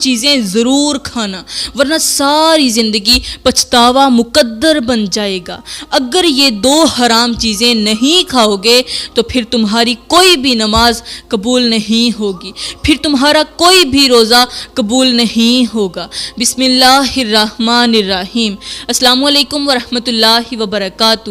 چیزیں ضرور کھانا، ورنہ ساری زندگی پچھتاوا مقدر بن جائے گا۔ اگر یہ 2 حرام چیزیں نہیں کھاؤ گے تو پھر تمہاری کوئی بھی نماز قبول نہیں ہوگی، پھر تمہارا کوئی بھی روزہ قبول نہیں ہوگا۔ بسم اللہ الرحمن الرحیم۔ السلام علیکم ورحمۃ اللہ وبرکاتہ۔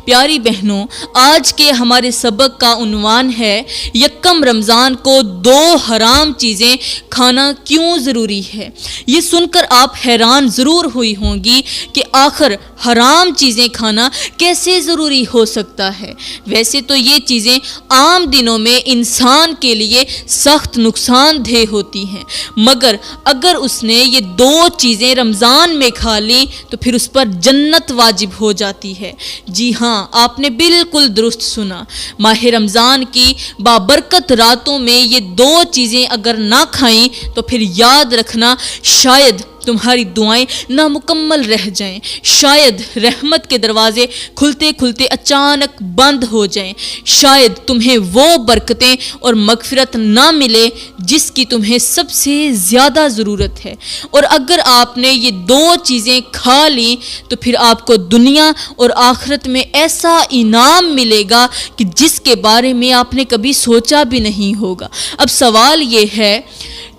پیاری بہنوں، آج کے ہمارے سبق کا عنوان ہے یکم رمضان کو 2 حرام چیزیں کھانا کیوں ضروری ہے۔ یہ سن کر آپ حیران ضرور ہوئی ہوں گی کہ آخر حرام چیزیں کھانا کیسے ضروری ہو سکتا ہے۔ ویسے تو یہ چیزیں عام دنوں میں انسان کے لیے سخت نقصان دہ ہوتی ہیں، مگر اگر اس نے یہ 2 چیزیں رمضان میں کھا لیں تو پھر اس پر جنت واجب ہو جاتی ہے۔ جی ہاں، آپ نے بالکل درست سنا۔ ماہ رمضان کی بابرکت راتوں میں یہ 2 چیزیں اگر نہ کھائیں تو پھر یاد رکھنا شاید تمہاری دعائیں نامکمل رہ جائیں، شاید رحمت کے دروازے کھلتے کھلتے اچانک بند ہو جائیں، شاید تمہیں وہ برکتیں اور مغفرت نہ ملے جس کی تمہیں سب سے زیادہ ضرورت ہے۔ اور اگر آپ نے یہ 2 چیزیں کھا لیں تو پھر آپ کو دنیا اور آخرت میں ایسا انعام ملے گا کہ جس کے بارے میں آپ نے کبھی سوچا بھی نہیں ہوگا۔ اب سوال یہ ہے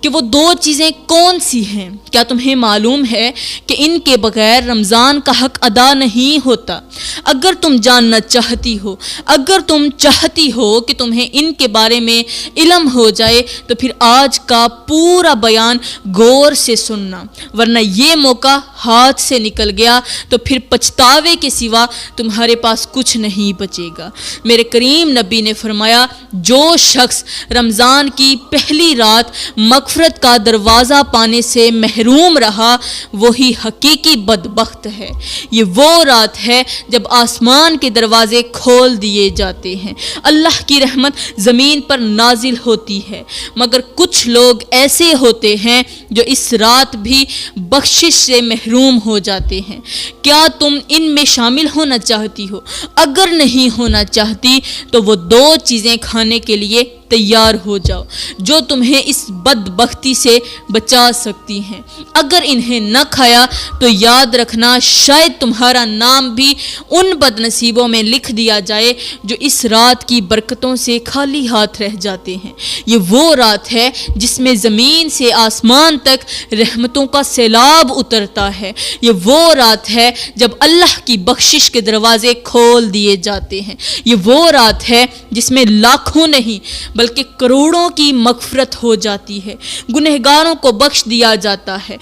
کہ وہ 2 چیزیں کون سی ہیں؟ کیا تمہیں معلوم ہے کہ ان کے بغیر رمضان کا حق ادا نہیں ہوتا؟ اگر تم جاننا چاہتی ہو، اگر تم چاہتی ہو کہ تمہیں ان کے بارے میں علم ہو جائے تو پھر آج کا پورا بیان غور سے سننا، ورنہ یہ موقع ہاتھ سے نکل گیا تو پھر پچھتاوے کے سوا تمہارے پاس کچھ نہیں بچے گا۔ میرے کریم نبی نے فرمایا، جو شخص رمضان کی پہلی رات مغفرت کا دروازہ پانے سے محروم رہا وہی حقیقی بدبخت ہے۔ یہ وہ رات ہے جب آسمان کے دروازے کھول دیے جاتے ہیں، اللہ کی رحمت زمین پر نازل ہوتی ہے، مگر کچھ لوگ ایسے ہوتے ہیں جو اس رات بھی بخشش سے محروم ہو جاتے ہیں۔ کیا تم ان میں شامل ہونا چاہتی ہو؟ اگر نہیں ہونا چاہتی تو وہ 2 چیزیں کھانے کے لیے تیار ہو جاؤ جو تمہیں اس بدبختی سے بچا سکتی ہیں۔ اگر انہیں نہ کھایا تو یاد رکھنا شاید تمہارا نام بھی ان بد نصیبوں میں لکھ دیا جائے جو اس رات کی برکتوں سے خالی ہاتھ رہ جاتے ہیں۔ یہ وہ رات ہے جس میں زمین سے آسمان تک رحمتوں کا سیلاب اترتا ہے۔ یہ وہ رات ہے جب اللہ کی بخشش کے دروازے کھول دیے جاتے ہیں۔ یہ وہ رات ہے جس میں لاکھوں نہیں بلکہ کروڑوں کی مغفرت ہو جاتی ہے، گنہگاروں کو بخش دیا جاتا ہے۔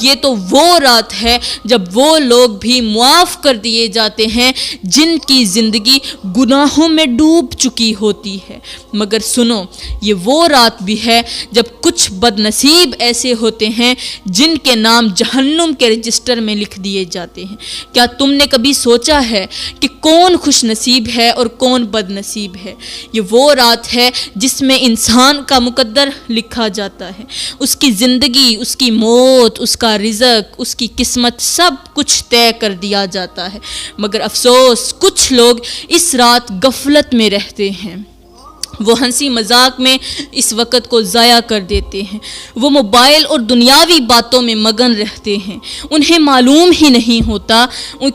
یہ تو وہ رات ہے جب وہ لوگ بھی معاف کر دیے جاتے ہیں جن کی زندگی گناہوں میں ڈوب چکی ہوتی ہے۔ مگر سنو، یہ وہ رات بھی ہے جب کچھ بد نصیب ایسے ہوتے ہیں جن کے نام جہنم کے رجسٹر میں لکھ دیے جاتے ہیں۔ کیا تم نے کبھی سوچا ہے کہ کون خوش نصیب ہے اور کون بد نصیب ہے؟ یہ وہ رات ہے جس میں انسان کا مقدر لکھا جاتا ہے، اس کی زندگی، اس کی موت، اس کا رزق، اس کی قسمت سب کچھ طے کر دیا جاتا ہے۔ مگر افسوس، کچھ لوگ اس رات غفلت میں رہتے ہیں، وہ ہنسی مذاق میں اس وقت کو ضائع کر دیتے ہیں، وہ موبائل اور دنیاوی باتوں میں مگن رہتے ہیں۔ انہیں معلوم ہی نہیں ہوتا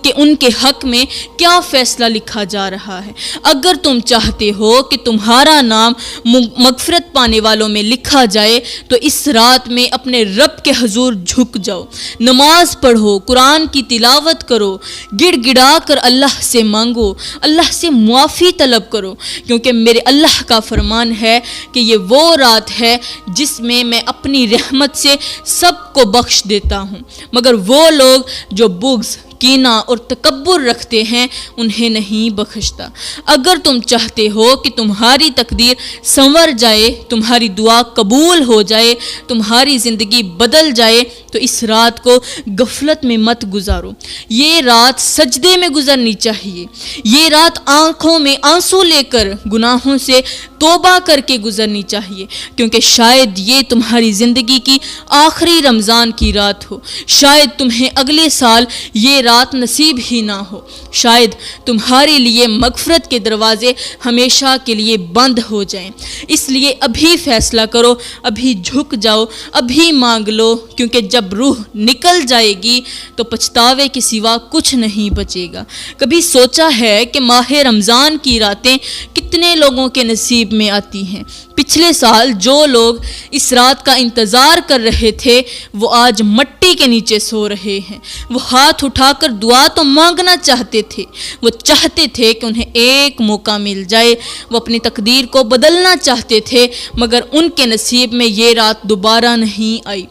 کہ ان کے حق میں کیا فیصلہ لکھا جا رہا ہے۔ اگر تم چاہتے ہو کہ تمہارا نام مغفرت پانے والوں میں لکھا جائے تو اس رات میں اپنے رب کے حضور جھک جاؤ، نماز پڑھو، قرآن کی تلاوت کرو، گڑ گڑا کر اللہ سے مانگو، اللہ سے معافی طلب کرو، کیونکہ میرے اللہ کا فرمان ہے کہ یہ وہ رات ہے جس میں میں اپنی رحمت سے سب کو بخش دیتا ہوں، مگر وہ لوگ جو بغض، کینہ اور تکبر رکھتے ہیں انہیں نہیں بخشتا۔ اگر تم چاہتے ہو کہ تمہاری تقدیر سنور جائے، تمہاری دعا قبول ہو جائے، تمہاری زندگی بدل جائے تو اس رات کو غفلت میں مت گزارو۔ یہ رات سجدے میں گزرنی چاہیے، یہ رات آنکھوں میں آنسو لے کر گناہوں سے توبہ کر کے گزرنی چاہیے، کیونکہ شاید یہ تمہاری زندگی کی آخری رمضان کی رات ہو، شاید تمہیں اگلے سال یہ رات رات نصیب ہی نہ ہو، شاید تمہارے لیے مغفرت کے دروازے ہمیشہ کے لیے بند ہو جائیں۔ اس لیے ابھی فیصلہ کرو، ابھی جھک جاؤ، ابھی مانگ لو، کیونکہ جب روح نکل جائے گی تو پچھتاوے کے سوا کچھ نہیں بچے گا۔ کبھی سوچا ہے کہ ماہ رمضان کی راتیں کتنے لوگوں کے نصیب میں آتی ہیں؟ پچھلے سال جو لوگ اس رات کا انتظار کر رہے تھے وہ آج مٹی کے نیچے سو رہے ہیں۔ وہ ہاتھ اٹھا کر دعا تو مانگنا چاہتے تھے، وہ چاہتے تھے کہ انہیں ایک موقع مل جائے، وہ اپنی تقدیر کو بدلنا چاہتے تھے، مگر ان کے نصیب میں یہ رات دوبارہ نہیں آئی۔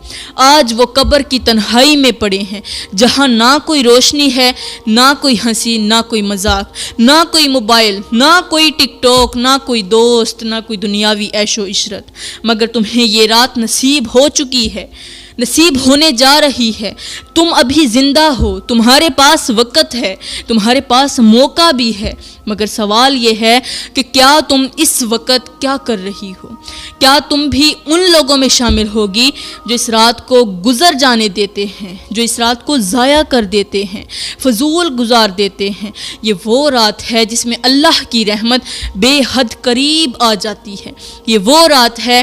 آج وہ قبر کی تنہائی میں پڑے ہیں، جہاں نہ کوئی روشنی ہے، نہ کوئی ہنسی، نہ کوئی مذاق، نہ کوئی موبائل، نہ کوئی ٹک ٹاک، نہ کوئی دوست، نہ کوئی دنیاوی عیش و عشرت، مگر تمہیں یہ رات نصیب ہو چکی ہے، نصیب ہونے جا رہی ہے۔ تم ابھی زندہ ہو، تمہارے پاس وقت ہے، تمہارے پاس موقع بھی ہے، مگر سوال یہ ہے کہ کیا تم اس وقت کیا کر رہی ہو؟ کیا تم بھی ان لوگوں میں شامل ہوگی جو اس رات کو گزر جانے دیتے ہیں، جو اس رات کو ضائع کر دیتے ہیں، فضول گزار دیتے ہیں؟ یہ وہ رات ہے جس میں اللہ کی رحمت بے حد قریب آ جاتی ہے۔ یہ وہ رات ہے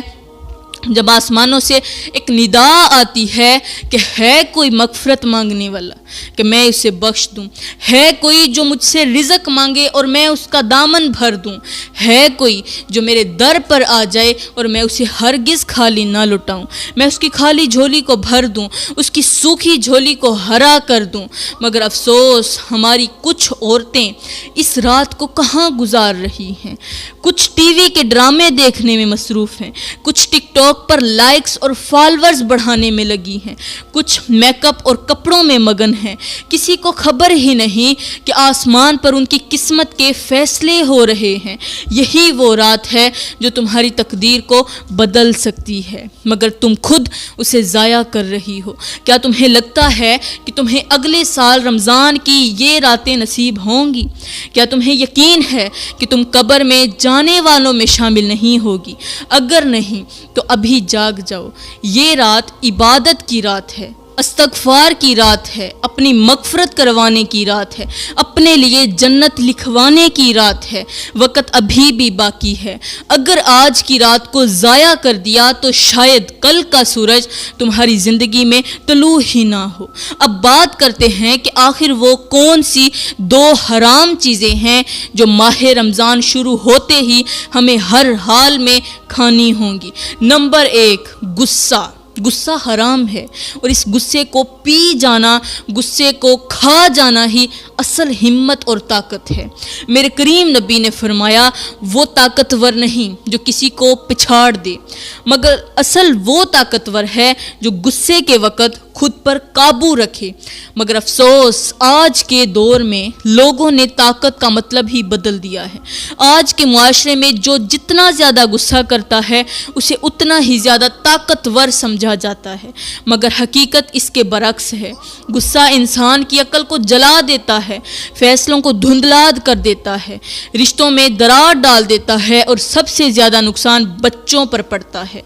جب آسمانوں سے ایک ندا آتی ہے کہ ہے کوئی مغفرت مانگنے والا کہ میں اسے بخش دوں، ہے کوئی جو مجھ سے رزق مانگے اور میں اس کا دامن بھر دوں، ہے کوئی جو میرے در پر آ جائے اور میں اسے ہرگز خالی نہ لٹاؤں، میں اس کی خالی جھولی کو بھر دوں، اس کی سوکھی جھولی کو ہرا کر دوں۔ مگر افسوس ہماری کچھ عورتیں اس رات کو کہاں گزار رہی ہیں؟ کچھ ٹی وی کے ڈرامے دیکھنے میں مصروف ہیں، کچھ ٹک ٹاک پر لائکس اور فالورز بڑھانے میں لگی ہیں، کچھ میک اپ اور کپڑوں میں مگن ہیں۔ کسی کو خبر ہی نہیں کہ آسمان پر ان کی قسمت کے فیصلے ہو رہے ہیں۔ یہی وہ رات ہے جو تمہاری تقدیر کو بدل سکتی ہے، مگر تم خود اسے ضائع کر رہی ہو۔ کیا تمہیں لگتا ہے کہ تمہیں اگلے سال رمضان کی یہ راتیں نصیب ہوں گی؟ کیا تمہیں یقین ہے کہ تم قبر میں جانے والوں میں شامل نہیں ہوگی؟ اگر نہیں تو ابھی جاگ جاؤ۔ یہ رات عبادت کی رات ہے، استغفار کی رات ہے، اپنی مغفرت کروانے کی رات ہے، اپنے لیے جنت لکھوانے کی رات ہے۔ وقت ابھی بھی باقی ہے۔ اگر آج کی رات کو ضائع کر دیا تو شاید کل کا سورج تمہاری زندگی میں طلوع ہی نہ ہو۔ اب بات کرتے ہیں کہ آخر وہ کون سی دو حرام چیزیں ہیں جو ماہ رمضان شروع ہوتے ہی ہمیں ہر حال میں کھانی ہوں گی۔ نمبر 1، غصہ۔ غصہ حرام ہے اور اس غصے کو پی جانا، غصے کو کھا جانا ہی اصل ہمت اور طاقت ہے۔ میرے کریم نبی نے فرمایا وہ طاقتور نہیں جو کسی کو پچھاڑ دے، مگر اصل وہ طاقتور ہے جو غصے کے وقت خود پر قابو رکھے۔ مگر افسوس آج کے دور میں لوگوں نے طاقت کا مطلب ہی بدل دیا ہے۔ آج کے معاشرے میں جو جتنا زیادہ غصہ کرتا ہے اسے اتنا ہی زیادہ طاقتور سمجھا جاتا ہے، مگر حقیقت اس کے برعکس ہے۔ غصہ انسان کی عقل کو جلا دیتا ہے، فیصلوں کو دھندلا کر دیتا ہے، رشتوں میں درار ڈال دیتا ہے اور سب سے زیادہ نقصان بچوں پر پڑتا ہے۔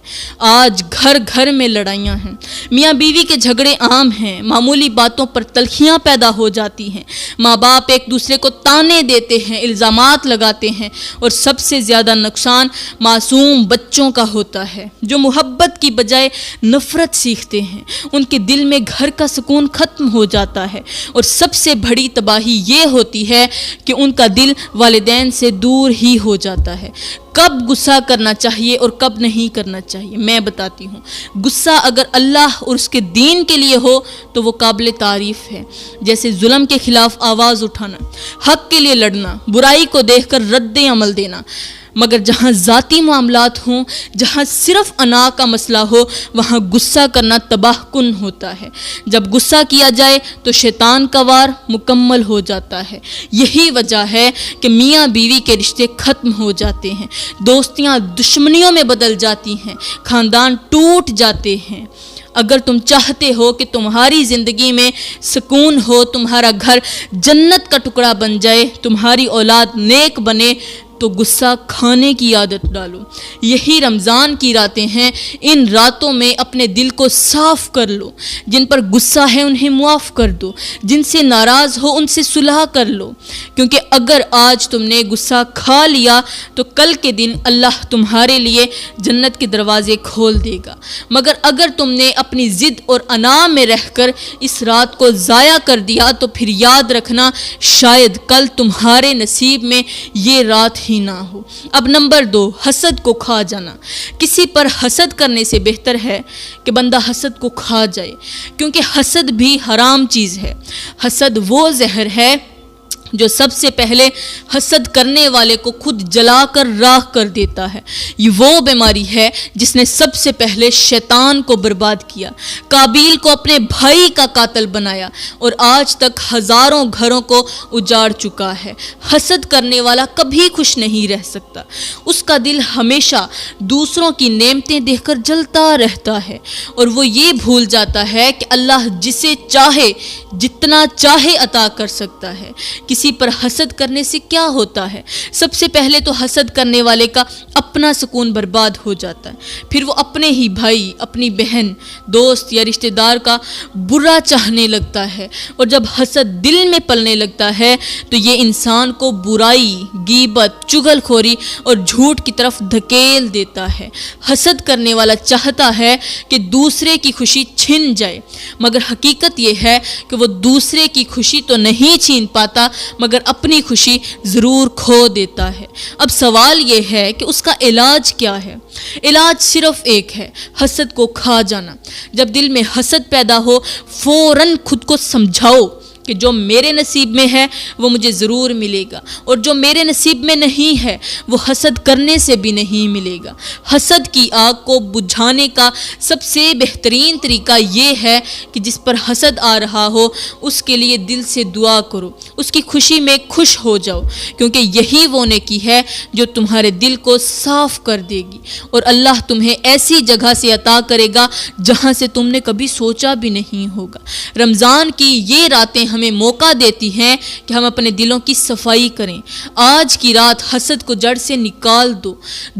آج گھر گھر میں لڑائیاں ہیں، میاں بیوی کے جھگڑے عام ہیں، معمولی باتوں پر تلخیاں پیدا ہو جاتی ہیں، ماں باپ ایک دوسرے کو تانے دیتے ہیں، الزامات لگاتے ہیں، اور سب سے زیادہ نقصان معصوم بچوں کا ہوتا ہے جو محبت کی بجائے نفرت سیکھتے ہیں۔ ان کے دل میں گھر کا سکون ختم ہو جاتا ہے، اور سب سے بڑی تباہی یہ ہوتی ہے کہ ان کا دل والدین سے دور ہی ہو جاتا ہے۔ کب غصہ کرنا چاہیے اور کب نہیں کرنا چاہیے میں بتاتی ہوں۔ غصہ اگر اللہ اور اس کے دین کے لیے ہو تو وہ قابل تعریف ہے، جیسے ظلم کے خلاف آواز اٹھانا، حق کے لیے لڑنا، برائی کو دیکھ کر رد عمل دینا۔ مگر جہاں ذاتی معاملات ہوں، جہاں صرف انا کا مسئلہ ہو، وہاں غصہ کرنا تباہ کن ہوتا ہے۔ جب غصہ کیا جائے تو شیطان کا وار مکمل ہو جاتا ہے۔ یہی وجہ ہے کہ میاں بیوی کے رشتے ختم ہو جاتے ہیں، دوستیاں دشمنیوں میں بدل جاتی ہیں، خاندان ٹوٹ جاتے ہیں۔ اگر تم چاہتے ہو کہ تمہاری زندگی میں سکون ہو، تمہارا گھر جنت کا ٹکڑا بن جائے، تمہاری اولاد نیک بنے، تو غصہ کھانے کی عادت ڈالو۔ یہی رمضان کی راتیں ہیں، ان راتوں میں اپنے دل کو صاف کر لو، جن پر غصہ ہے انہیں معاف کر دو، جن سے ناراض ہو ان سے صلح کر لو، کیونکہ اگر آج تم نے غصہ کھا لیا تو کل کے دن اللہ تمہارے لیے جنت کے دروازے کھول دے گا۔ مگر اگر تم نے اپنی ضد اور انا میں رہ کر اس رات کو ضائع کر دیا تو پھر یاد رکھنا شاید کل تمہارے نصیب میں یہ رات ہی نہ ہو۔ اب نمبر 2، حسد کو کھا جانا۔ کسی پر حسد کرنے سے بہتر ہے کہ بندہ حسد کو کھا جائے، کیونکہ حسد بھی حرام چیز ہے۔ حسد وہ زہر ہے جو سب سے پہلے حسد کرنے والے کو خود جلا کر راکھ کر دیتا ہے۔ یہ وہ بیماری ہے جس نے سب سے پہلے شیطان کو برباد کیا، قابیل کو اپنے بھائی کا قاتل بنایا اور آج تک ہزاروں گھروں کو اجاڑ چکا ہے۔ حسد کرنے والا کبھی خوش نہیں رہ سکتا، اس کا دل ہمیشہ دوسروں کی نعمتیں دیکھ کر جلتا رہتا ہے، اور وہ یہ بھول جاتا ہے کہ اللہ جسے چاہے جتنا چاہے عطا کر سکتا ہے۔ کسی پر حسد کرنے سے کیا ہوتا ہے؟ سب سے پہلے تو حسد کرنے والے کا اپنا سکون برباد ہو جاتا ہے، پھر وہ اپنے ہی بھائی، اپنی بہن، دوست یا رشتہ دار کا برا چاہنے لگتا ہے، اور جب حسد دل میں پلنے لگتا ہے تو یہ انسان کو برائی، غیبت، چغل خوری اور جھوٹ کی طرف دھکیل دیتا ہے۔ حسد کرنے والا چاہتا ہے کہ دوسرے کی خوشی چھن جائے، مگر حقیقت یہ ہے کہ وہ دوسرے کی خوشی تو نہیں چھین پاتا مگر اپنی خوشی ضرور کھو دیتا ہے۔ اب سوال یہ ہے کہ اس کا علاج کیا ہے؟ علاج صرف ایک ہے، حسد کو کھا جانا۔ جب دل میں حسد پیدا ہو فوراً خود کو سمجھاؤ کہ جو میرے نصیب میں ہے وہ مجھے ضرور ملے گا، اور جو میرے نصیب میں نہیں ہے وہ حسد کرنے سے بھی نہیں ملے گا۔ حسد کی آگ کو بجھانے کا سب سے بہترین طریقہ یہ ہے کہ جس پر حسد آ رہا ہو اس کے لیے دل سے دعا کرو، اس کی خوشی میں خوش ہو جاؤ، کیونکہ یہی وہ نیکی ہے جو تمہارے دل کو صاف کر دے گی، اور اللہ تمہیں ایسی جگہ سے عطا کرے گا جہاں سے تم نے کبھی سوچا بھی نہیں ہوگا۔ رمضان کی یہ راتیں ہمیں موقع دیتی ہیں کہ ہم اپنے دلوں کی صفائی کریں۔ آج کی رات حسد کو جڑ سے نکال دو،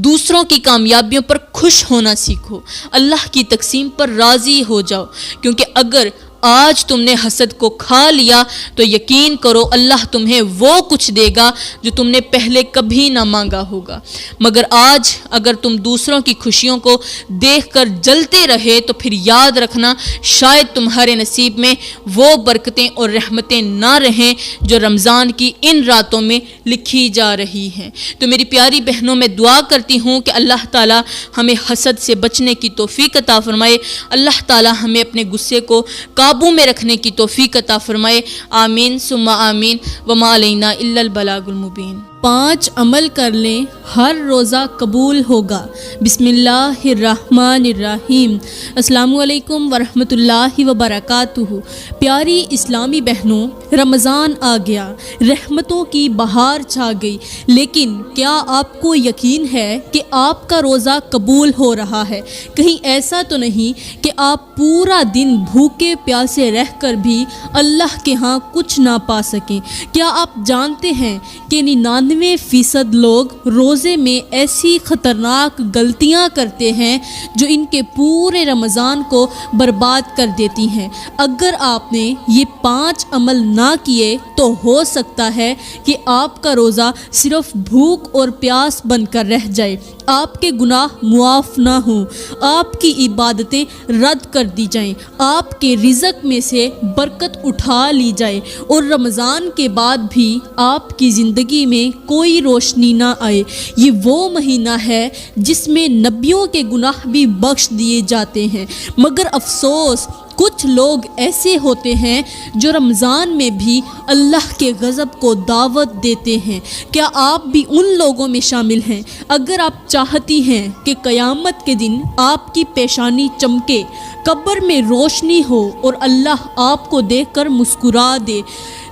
دوسروں کی کامیابیوں پر خوش ہونا سیکھو، اللہ کی تقسیم پر راضی ہو جاؤ، کیونکہ اگر آج تم نے حسد کو کھا لیا تو یقین کرو اللہ تمہیں وہ کچھ دے گا جو تم نے پہلے کبھی نہ مانگا ہوگا۔ مگر آج اگر تم دوسروں کی خوشیوں کو دیکھ کر جلتے رہے تو پھر یاد رکھنا شاید تمہارے نصیب میں وہ برکتیں اور رحمتیں نہ رہیں جو رمضان کی ان راتوں میں لکھی جا رہی ہیں۔ تو میری پیاری بہنوں، میں دعا کرتی ہوں کہ اللہ تعالی ہمیں حسد سے بچنے کی توفیق عطا فرمائے، اللہ تعالی ہمیں اپنے غصے کو قابو میں رکھنے کی توفیق عطا فرمائے، آمین ثم آمین، وما علینا الا البلاغ المبین۔ 5 عمل کر لیں، ہر روزہ قبول ہوگا۔ بسم اللہ الرحمن الرحیم۔ السلام علیکم ورحمۃ اللہ وبرکاتہ۔ پیاری اسلامی بہنوں، رمضان آ گیا، رحمتوں کی بہار چھا گئی، لیکن کیا آپ کو یقین ہے کہ آپ کا روزہ قبول ہو رہا ہے؟ کہیں ایسا تو نہیں کہ آپ پورا دن بھوکے پیاسے رہ کر بھی اللہ کے ہاں کچھ نہ پا سکیں؟ کیا آپ جانتے ہیں کہ 99% لوگ روزے میں ایسی خطرناک غلطیاں کرتے ہیں جو ان کے پورے رمضان کو برباد کر دیتی ہیں؟ اگر آپ نے یہ 5 عمل نہ کیے تو ہو سکتا ہے کہ آپ کا روزہ صرف بھوک اور پیاس بن کر رہ جائے، آپ کے گناہ معاف نہ ہوں، آپ کی عبادتیں رد کر دی جائیں، آپ کے رزق میں سے برکت اٹھا لی جائے، اور رمضان کے بعد بھی آپ کی زندگی میں کوئی روشنی نہ آئے۔ یہ وہ مہینہ ہے جس میں نبیوں کے گناہ بھی بخش دیے جاتے ہیں، مگر افسوس کچھ لوگ ایسے ہوتے ہیں جو رمضان میں بھی اللہ کے غضب کو دعوت دیتے ہیں۔ کیا آپ بھی ان لوگوں میں شامل ہیں؟ اگر آپ چاہتی ہیں کہ قیامت کے دن آپ کی پیشانی چمکے، قبر میں روشنی ہو اور اللہ آپ کو دیکھ کر مسکرا دے،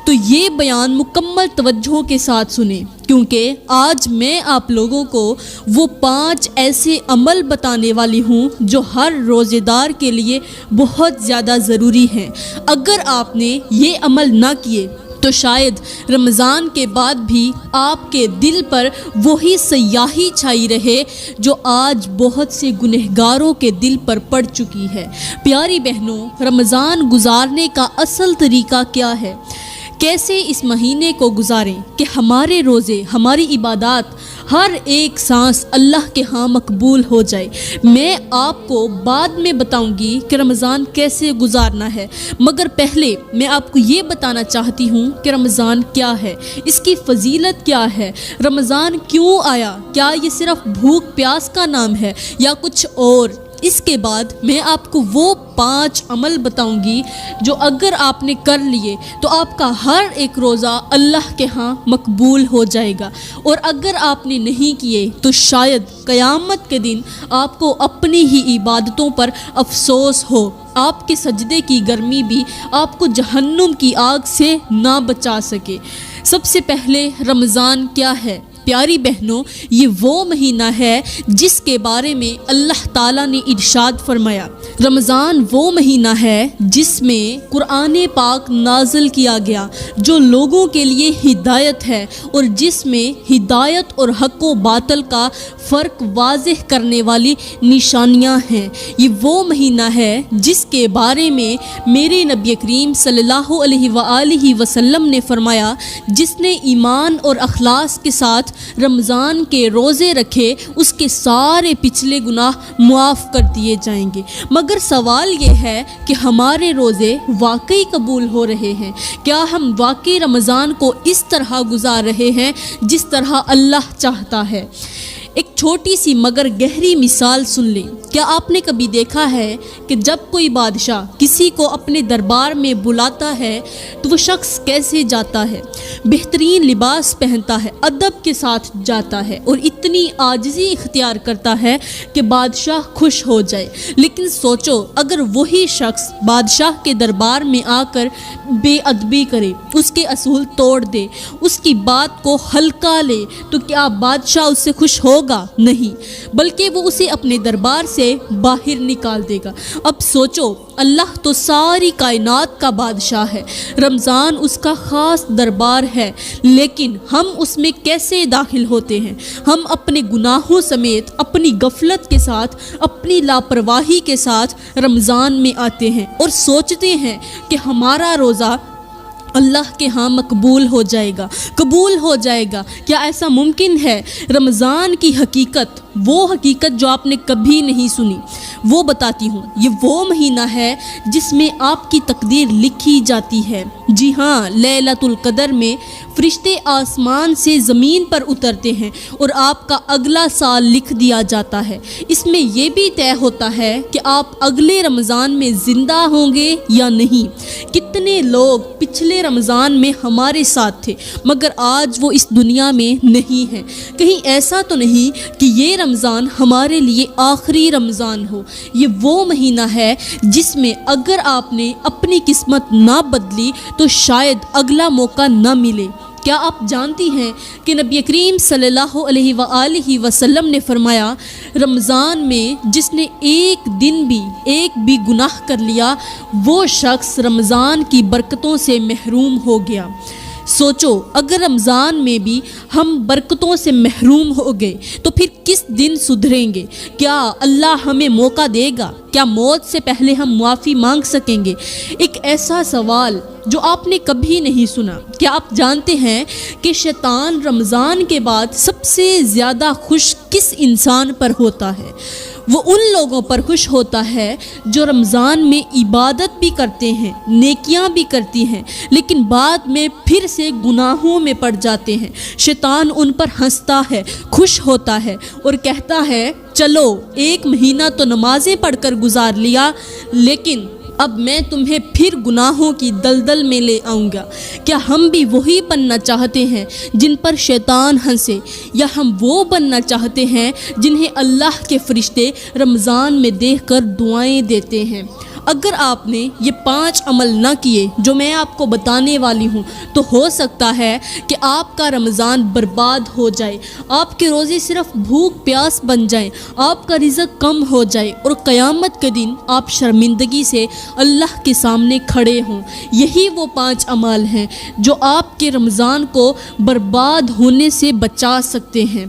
تو یہ بیان مکمل توجہ کے ساتھ سنیں، کیونکہ آج میں آپ لوگوں کو وہ 5 ایسے عمل بتانے والی ہوں جو ہر روزے دار کے لیے بہت زیادہ ضروری ہیں۔ اگر آپ نے یہ عمل نہ کیے تو شاید رمضان کے بعد بھی آپ کے دل پر وہی سیاہی چھائی رہے جو آج بہت سے گنہگاروں کے دل پر پڑ چکی ہے۔ پیاری بہنوں، رمضان گزارنے کا اصل طریقہ کیا ہے؟ کیسے اس مہینے کو گزاریں کہ ہمارے روزے، ہماری عبادات، ہر ایک سانس اللہ کے ہاں مقبول ہو جائے۔ میں آپ کو بعد میں بتاؤں گی کہ رمضان کیسے گزارنا ہے، مگر پہلے میں آپ کو یہ بتانا چاہتی ہوں کہ رمضان کیا ہے، اس کی فضیلت کیا ہے، رمضان کیوں آیا، کیا یہ صرف بھوک پیاس کا نام ہے یا کچھ اور۔ اس کے بعد میں آپ کو وہ 5 عمل بتاؤں گی جو اگر آپ نے کر لیے تو آپ کا ہر ایک روزہ اللہ کے ہاں مقبول ہو جائے گا، اور اگر آپ نے نہیں کیے تو شاید قیامت کے دن آپ کو اپنی ہی عبادتوں پر افسوس ہو۔ آپ کے سجدے کی گرمی بھی آپ کو جہنم کی آگ سے نہ بچا سکے۔ سب سے پہلے رمضان کیا ہے؟ پیاری بہنوں، یہ وہ مہینہ ہے جس کے بارے میں اللہ تعالیٰ نے ارشاد فرمایا۔ رمضان وہ مہینہ ہے جس میں قرآن پاک نازل کیا گیا جو لوگوں کے لیے ہدایت ہے، اور جس میں ہدایت اور حق و باطل کا فرق واضح کرنے والی نشانیاں ہیں۔ یہ وہ مہینہ ہے جس کے بارے میں میرے نبی کریم صلی اللہ علیہ وآلہ وسلم نے فرمایا، جس نے ایمان اور اخلاص کے ساتھ رمضان کے روزے رکھے اس کے سارے پچھلے گناہ معاف کر دیے جائیں گے۔ مگر سوال یہ ہے کہ ہمارے روزے واقعی قبول ہو رہے ہیں؟ کیا ہم واقعی رمضان کو اس طرح گزار رہے ہیں جس طرح اللہ چاہتا ہے؟ ایک چھوٹی سی مگر گہری مثال سن لیں۔ کیا آپ نے کبھی دیکھا ہے کہ جب کوئی بادشاہ کسی کو اپنے دربار میں بلاتا ہے تو وہ شخص کیسے جاتا ہے؟ بہترین لباس پہنتا ہے، ادب کے ساتھ جاتا ہے، اور اتنی عاجزی اختیار کرتا ہے کہ بادشاہ خوش ہو جائے۔ لیکن سوچو، اگر وہی شخص بادشاہ کے دربار میں آ کر بے ادبی کرے، اس کے اصول توڑ دے، اس کی بات کو ہلکا لے، تو کیا بادشاہ اس سے خوش ہوگا؟ نہیں، بلکہ وہ اسے اپنے دربار سے باہر نکال دے گا۔ اب سوچو، اللہ تو ساری کائنات کا بادشاہ ہے، رمضان اس کا خاص دربار ہے، لیکن ہم اس میں کیسے داخل ہوتے ہیں؟ ہم اپنے گناہوں سمیت، اپنی غفلت کے ساتھ، اپنی لاپرواہی کے ساتھ رمضان میں آتے ہیں اور سوچتے ہیں کہ ہمارا روزہ اللہ کے ہاں مقبول ہو جائے گا، قبول ہو جائے گا۔ کیا ایسا ممکن ہے؟ رمضان کی حقیقت، وہ حقیقت جو آپ نے کبھی نہیں سنی، وہ بتاتی ہوں۔ یہ وہ مہینہ ہے جس میں آپ کی تقدیر لکھی جاتی ہے۔ جی ہاں، لیلۃ القدر میں فرشتے آسمان سے زمین پر اترتے ہیں اور آپ کا اگلا سال لکھ دیا جاتا ہے۔ اس میں یہ بھی طے ہوتا ہے کہ آپ اگلے رمضان میں زندہ ہوں گے یا نہیں۔ کتنے لوگ پچھلے رمضان میں ہمارے ساتھ تھے مگر آج وہ اس دنیا میں نہیں ہیں۔ کہیں ایسا تو نہیں کہ یہ رمضان ہمارے لیے آخری رمضان ہو۔ یہ وہ مہینہ ہے جس میں اگر آپ نے اپنی قسمت نہ بدلی تو شاید اگلا موقع نہ ملے۔ کیا آپ جانتی ہیں کہ نبی کریم صلی اللہ علیہ وآلہ وسلم نے فرمایا، رمضان میں جس نے ایک دن بھی ایک بھی گناہ کر لیا وہ شخص رمضان کی برکتوں سے محروم ہو گیا۔ سوچو، اگر رمضان میں بھی ہم برکتوں سے محروم ہو گئے تو پھر کس دن سدھریں گے؟ کیا اللہ ہمیں موقع دے گا؟ کیا موت سے پہلے ہم معافی مانگ سکیں گے؟ ایک ایسا سوال جو آپ نے کبھی نہیں سنا۔ کیا آپ جانتے ہیں کہ شیطان رمضان کے بعد سب سے زیادہ خوش کس انسان پر ہوتا ہے؟ وہ ان لوگوں پر خوش ہوتا ہے جو رمضان میں عبادت بھی کرتے ہیں، نیکیاں بھی کرتی ہیں، لیکن بعد میں پھر سے گناہوں میں پڑ جاتے ہیں۔ شیطان ان پر ہنستا ہے، خوش ہوتا ہے اور کہتا ہے، چلو ایک مہینہ تو نمازیں پڑھ کر گزار لیا، لیکن اب میں تمہیں پھر گناہوں کی دلدل میں لے آؤں گا۔ کیا ہم بھی وہی بننا چاہتے ہیں جن پر شیطان ہنسے، یا ہم وہ بننا چاہتے ہیں جنہیں اللہ کے فرشتے رمضان میں دیکھ کر دعائیں دیتے ہیں؟ اگر آپ نے یہ 5 عمل نہ کیے جو میں آپ کو بتانے والی ہوں تو ہو سکتا ہے کہ آپ کا رمضان برباد ہو جائے، آپ کے روزے صرف بھوک پیاس بن جائیں، آپ کا رزق کم ہو جائے اور قیامت کے دن آپ شرمندگی سے اللہ کے سامنے کھڑے ہوں۔ یہی وہ 5 عمل ہیں جو آپ کے رمضان کو برباد ہونے سے بچا سکتے ہیں،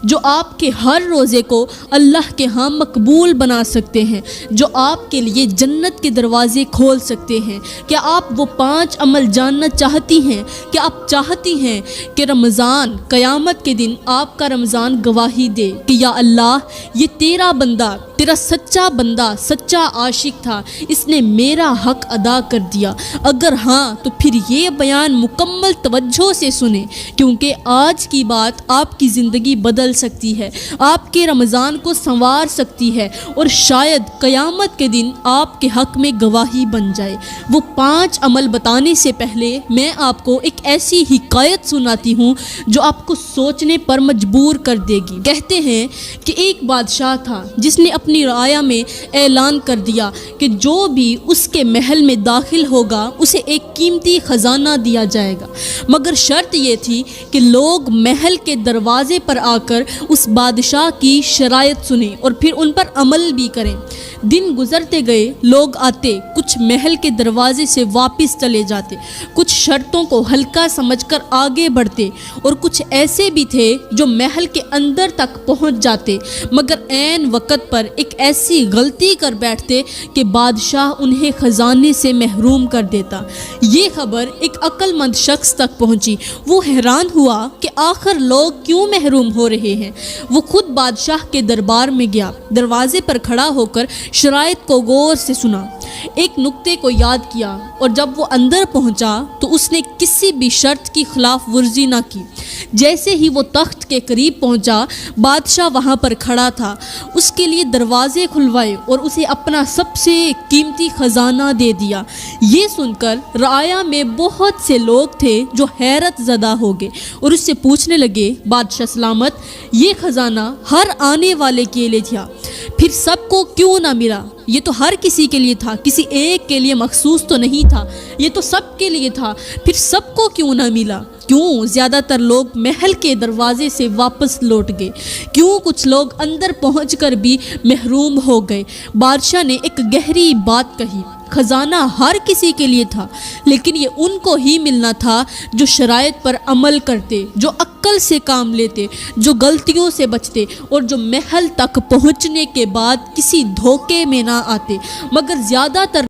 جو آپ کے ہر روزے کو اللہ کے ہاں مقبول بنا سکتے ہیں، جو آپ کے لیے جنت کے دروازے کھول سکتے ہیں۔ کیا آپ وہ 5 عمل جاننا چاہتی ہیں؟ کیا آپ چاہتی ہیں کہ رمضان قیامت کے دن آپ کا رمضان گواہی دے کہ یا اللہ یہ تیرا بندہ، تیرا سچا بندہ، سچا عاشق تھا، اس نے میرا حق ادا کر دیا؟ اگر ہاں تو پھر یہ بیان مکمل توجہ سے سنیں، کیونکہ آج کی بات آپ کی زندگی بدل سکتی ہے، آپ کے رمضان کو سنوار سکتی ہے اور شاید قیامت کے دن آپ کے حق میں گواہی بن جائے۔ وہ 5 عمل بتانے سے پہلے میں آپ کو ایک ایسی حکایت سناتی ہوں جو آپ کو سوچنے پر مجبور کر دے گی۔ کہتے ہیں کہ ایک بادشاہ تھا جس نے اپنی رعایا میں اعلان کر دیا کہ جو بھی اس کے محل میں داخل ہوگا اسے ایک قیمتی خزانہ دیا جائے گا، مگر شرط یہ تھی کہ لوگ محل کے دروازے پر آ کر اس بادشاہ کی شرائط سنیں اور پھر ان پر عمل بھی کریں۔ دن گزرتے گئے، لوگ آتے، کچھ محل کے دروازے سے واپس چلے جاتے، کچھ شرطوں کو ہلکا سمجھ کر آگے بڑھتے اور کچھ ایسے بھی تھے جو محل کے اندر تک پہنچ جاتے مگر عین وقت پر ایک ایسی غلطی کر بیٹھتے کہ بادشاہ انہیں خزانے سے محروم کر دیتا۔ یہ خبر ایک عقل مند شخص تک پہنچی۔ وہ حیران ہوا کہ آخر لوگ کیوں محروم ہو رہے ہیں۔ وہ خود بادشاہ کے دربار میں گیا، دروازے پر کھڑا ہو کر شرائط کو غور سے سنا، ایک نقطے کو یاد کیا اور جب وہ اندر پہنچا تو اس نے کسی بھی شرط کی خلاف ورزی نہ کی۔ جیسے ہی وہ تخت کے قریب پہنچا، بادشاہ وہاں پر کھڑا تھا، اس کے لیے دروازے کھلوائے اور اسے اپنا سب سے قیمتی خزانہ دے دیا۔ یہ سن کر رعایا میں بہت سے لوگ تھے جو حیرت زدہ ہو گئے اور اس سے پوچھنے لگے، بادشاہ سلامت، یہ خزانہ ہر آنے والے کے لیے تھا، پھر سب کو کیوں نہ ملا؟ یہ تو ہر کسی کے لیے تھا، کسی ایک کے لیے مخصوص تو نہیں تھا، یہ تو سب کے لیے تھا، پھر سب کو کیوں نہ ملا؟ کیوں زیادہ تر لوگ محل کے دروازے سے واپس لوٹ گئے؟ کیوں کچھ لوگ اندر پہنچ کر بھی محروم ہو گئے؟ بادشاہ نے ایک گہری بات کہی، خزانہ ہر کسی کے لیے تھا، لیکن یہ ان کو ہی ملنا تھا جو شرائط پر عمل کرتے، جو عقل سے کام لیتے، جو غلطیوں سے بچتے اور جو محل تک پہنچنے کے بعد کسی دھوکے میں نہ آتے۔ مگر زیادہ تر